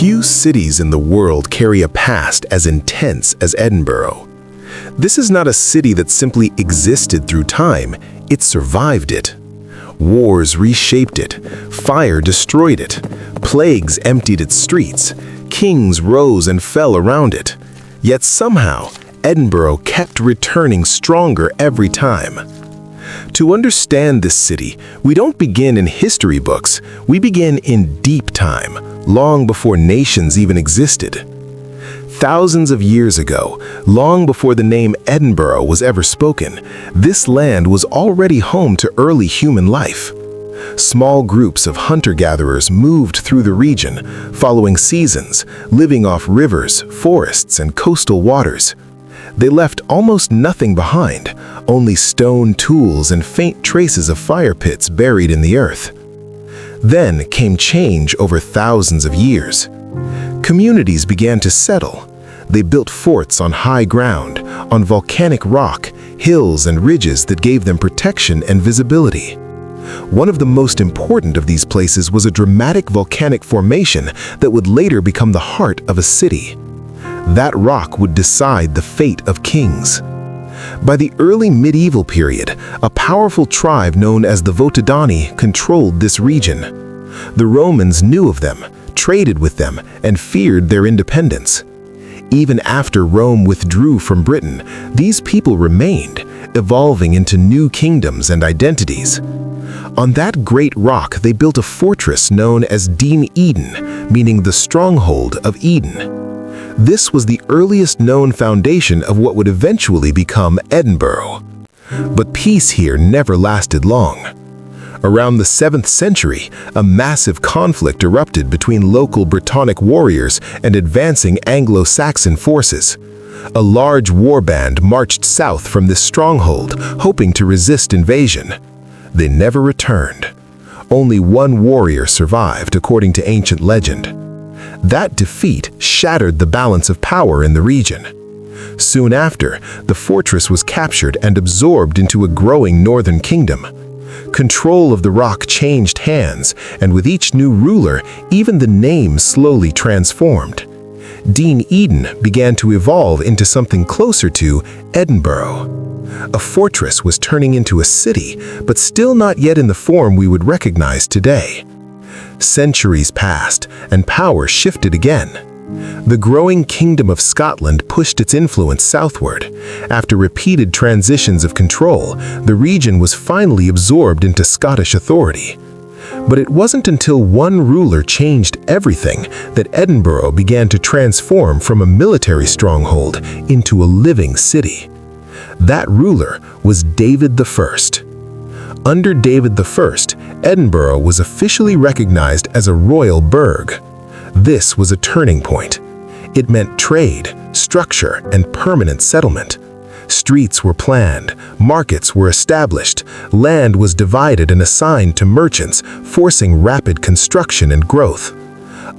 Few cities in the world carry a past as intense as Edinburgh. This is not a city that simply existed through time, it survived it. Wars reshaped it, fire destroyed it, plagues emptied its streets, kings rose and fell around it. Yet somehow, Edinburgh kept returning stronger every time. To understand this city, we don't begin in history books, we begin in deep time, long before nations even existed. Thousands of years ago, long before the name Edinburgh was ever spoken, this land was already home to early human life. Small groups of hunter-gatherers moved through the region, following seasons, living off rivers, forests, and coastal waters. They left almost nothing behind, only stone tools and faint traces of fire pits buried in the earth. Then came change over thousands of years. Communities began to settle. They built forts on high ground, on volcanic rock, hills and ridges that gave them protection and visibility. One of the most important of these places was a dramatic volcanic formation that would later become the heart of a city. That rock would decide the fate of kings. By the early medieval period, a powerful tribe known as the Votadani controlled this region. The Romans knew of them, traded with them, and feared their independence. Even after Rome withdrew from Britain, these people remained, evolving into new kingdoms and identities. On that great rock, they built a fortress known as Dyn Eden, meaning the stronghold of Eden. This was the earliest known foundation of what would eventually become Edinburgh. But peace here never lasted long. Around the 7th century, a massive conflict erupted between local Brittonic warriors and advancing Anglo-Saxon forces. A large warband marched south from this stronghold, hoping to resist invasion. They never returned. Only one warrior survived, according to ancient legend. That defeat shattered the balance of power in the region. Soon after, the fortress was captured and absorbed into a growing northern kingdom. Control of the rock changed hands, and with each new ruler, even the name slowly transformed. Dyn Eden began to evolve into something closer to Edinburgh. A fortress was turning into a city, but still not yet in the form we would recognize today. Centuries passed, and power shifted again. The growing Kingdom of Scotland pushed its influence southward. After repeated transitions of control, the region was finally absorbed into Scottish authority. But it wasn't until one ruler changed everything that Edinburgh began to transform from a military stronghold into a living city. That ruler was David I. Under David I, Edinburgh was officially recognized as a royal burgh. This was a turning point. It meant trade, structure, and permanent settlement. Streets were planned, markets were established, land was divided and assigned to merchants, forcing rapid construction and growth.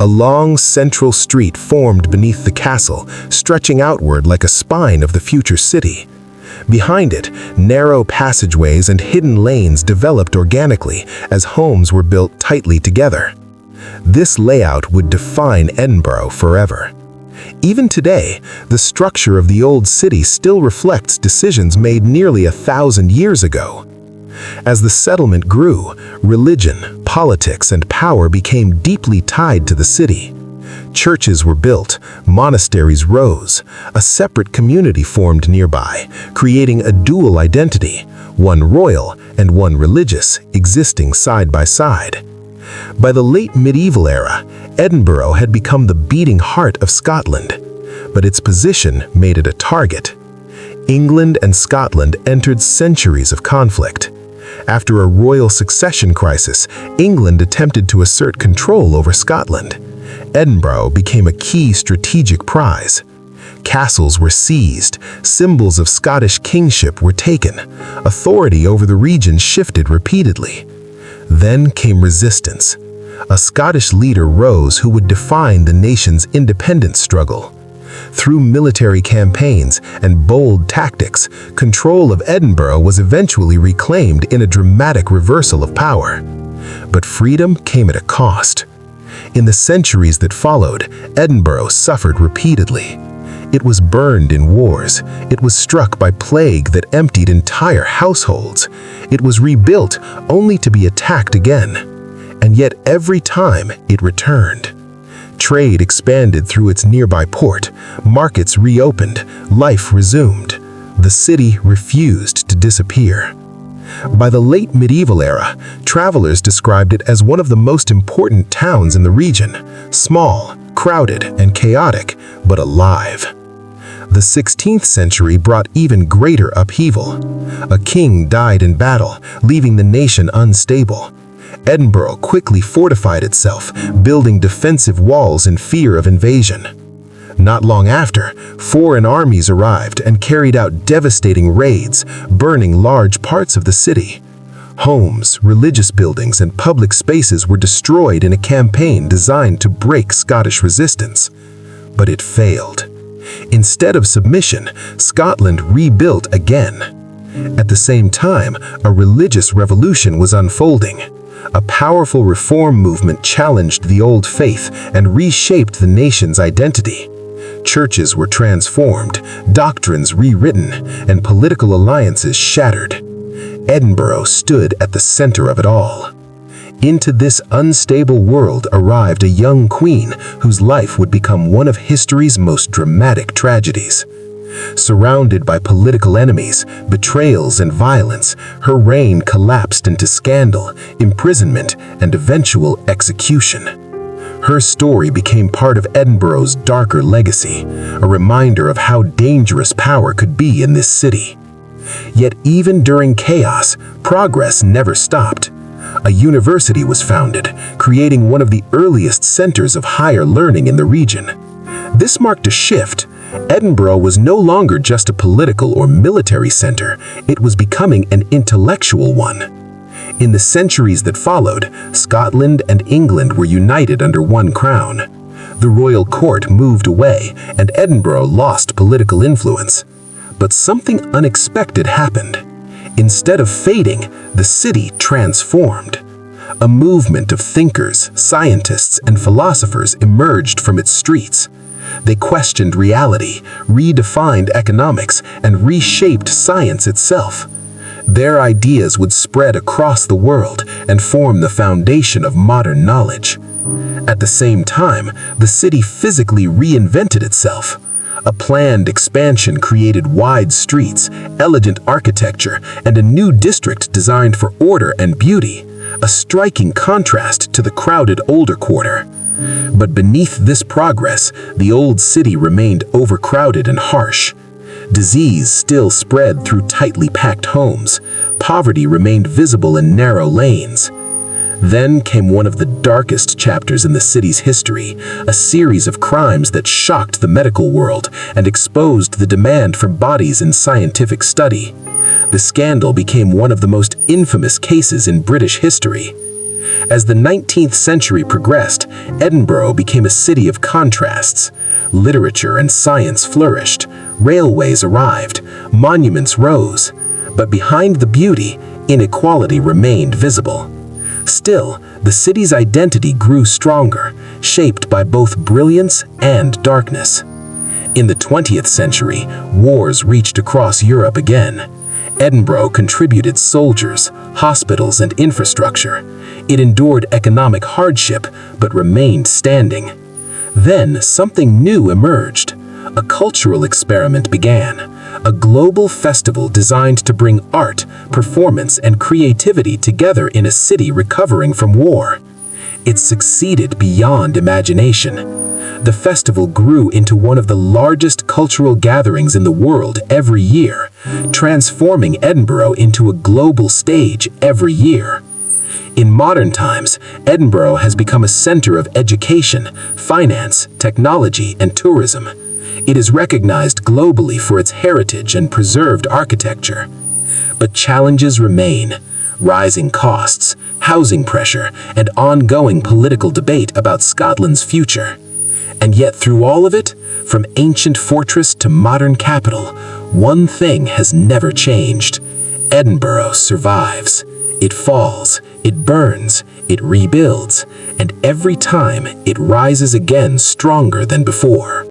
A long central street formed beneath the castle, stretching outward like a spine of the future city. Behind it, narrow passageways and hidden lanes developed organically as homes were built tightly together. This layout would define Edinburgh forever. Even today, the structure of the old city still reflects decisions made nearly 1,000 years ago. As the settlement grew, religion, politics, and power became deeply tied to the city. Churches were built, monasteries rose, a separate community formed nearby, creating a dual identity, one royal and one religious, existing side by side. By the late medieval era, Edinburgh had become the beating heart of Scotland, but its position made it a target. England and Scotland entered centuries of conflict. After a royal succession crisis, England attempted to assert control over Scotland. Edinburgh became a key strategic prize. Castles were seized, symbols of Scottish kingship were taken, authority over the region shifted repeatedly. Then came resistance. A Scottish leader rose who would define the nation's independence struggle. Through military campaigns and bold tactics, control of Edinburgh was eventually reclaimed in a dramatic reversal of power. But freedom came at a cost. In the centuries that followed, Edinburgh suffered repeatedly. It was burned in wars. It was struck by plague that emptied entire households. It was rebuilt only to be attacked again. And yet every time it returned. Trade expanded through its nearby port. Markets reopened. Life resumed. The city refused to disappear. By the late medieval era, travelers described it as one of the most important towns in the region, small, crowded, and chaotic, but alive. The 16th century brought even greater upheaval. A king died in battle, leaving the nation unstable. Edinburgh quickly fortified itself, building defensive walls in fear of invasion. Not long after, foreign armies arrived and carried out devastating raids, burning large parts of the city. Homes, religious buildings, and public spaces were destroyed in a campaign designed to break Scottish resistance. But it failed. Instead of submission, Scotland rebuilt again. At the same time, a religious revolution was unfolding. A powerful reform movement challenged the old faith and reshaped the nation's identity. Churches were transformed, doctrines rewritten, and political alliances shattered. Edinburgh stood at the center of it all. Into this unstable world arrived a young queen whose life would become one of history's most dramatic tragedies. Surrounded by political enemies, betrayals, and violence, her reign collapsed into scandal, imprisonment, and eventual execution. Her story became part of Edinburgh's darker legacy, a reminder of how dangerous power could be in this city. Yet even during chaos, progress never stopped. A university was founded, creating one of the earliest centers of higher learning in the region. This marked a shift. Edinburgh was no longer just a political or military center, it was becoming an intellectual one. In the centuries that followed, Scotland and England were united under one crown. The royal court moved away, and Edinburgh lost political influence. But something unexpected happened. Instead of fading, the city transformed. A movement of thinkers, scientists, and philosophers emerged from its streets. They questioned reality, redefined economics, and reshaped science itself. Their ideas would spread across the world and form the foundation of modern knowledge. At the same time, the city physically reinvented itself. A planned expansion created wide streets, elegant architecture, and a new district designed for order and beauty, a striking contrast to the crowded older quarter. But beneath this progress, the old city remained overcrowded and harsh. Disease still spread through tightly packed homes. Poverty remained visible in narrow lanes. Then came one of the darkest chapters in the city's history, a series of crimes that shocked the medical world and exposed the demand for bodies in scientific study. The scandal became one of the most infamous cases in British history. As the 19th century progressed, Edinburgh became a city of contrasts. Literature and science flourished, railways arrived, monuments rose, but behind the beauty, inequality remained visible. Still, the city's identity grew stronger, shaped by both brilliance and darkness. In the 20th century, wars reached across Europe again. Edinburgh contributed soldiers, hospitals, and infrastructure. It endured economic hardship, but remained standing. Then something new emerged. A cultural experiment began, a global festival designed to bring art, performance, and creativity together in a city recovering from war. It succeeded beyond imagination. The festival grew into one of the largest cultural gatherings in the world every year, transforming Edinburgh into a global stage every year. In modern times, Edinburgh has become a center of education, finance, technology, and tourism. It is recognized globally for its heritage and preserved architecture. But challenges remain: rising costs, housing pressure, and ongoing political debate about Scotland's future. And yet through all of it, from ancient fortress to modern capital, one thing has never changed. Edinburgh survives. It falls, it burns, it rebuilds, and every time it rises again stronger than before.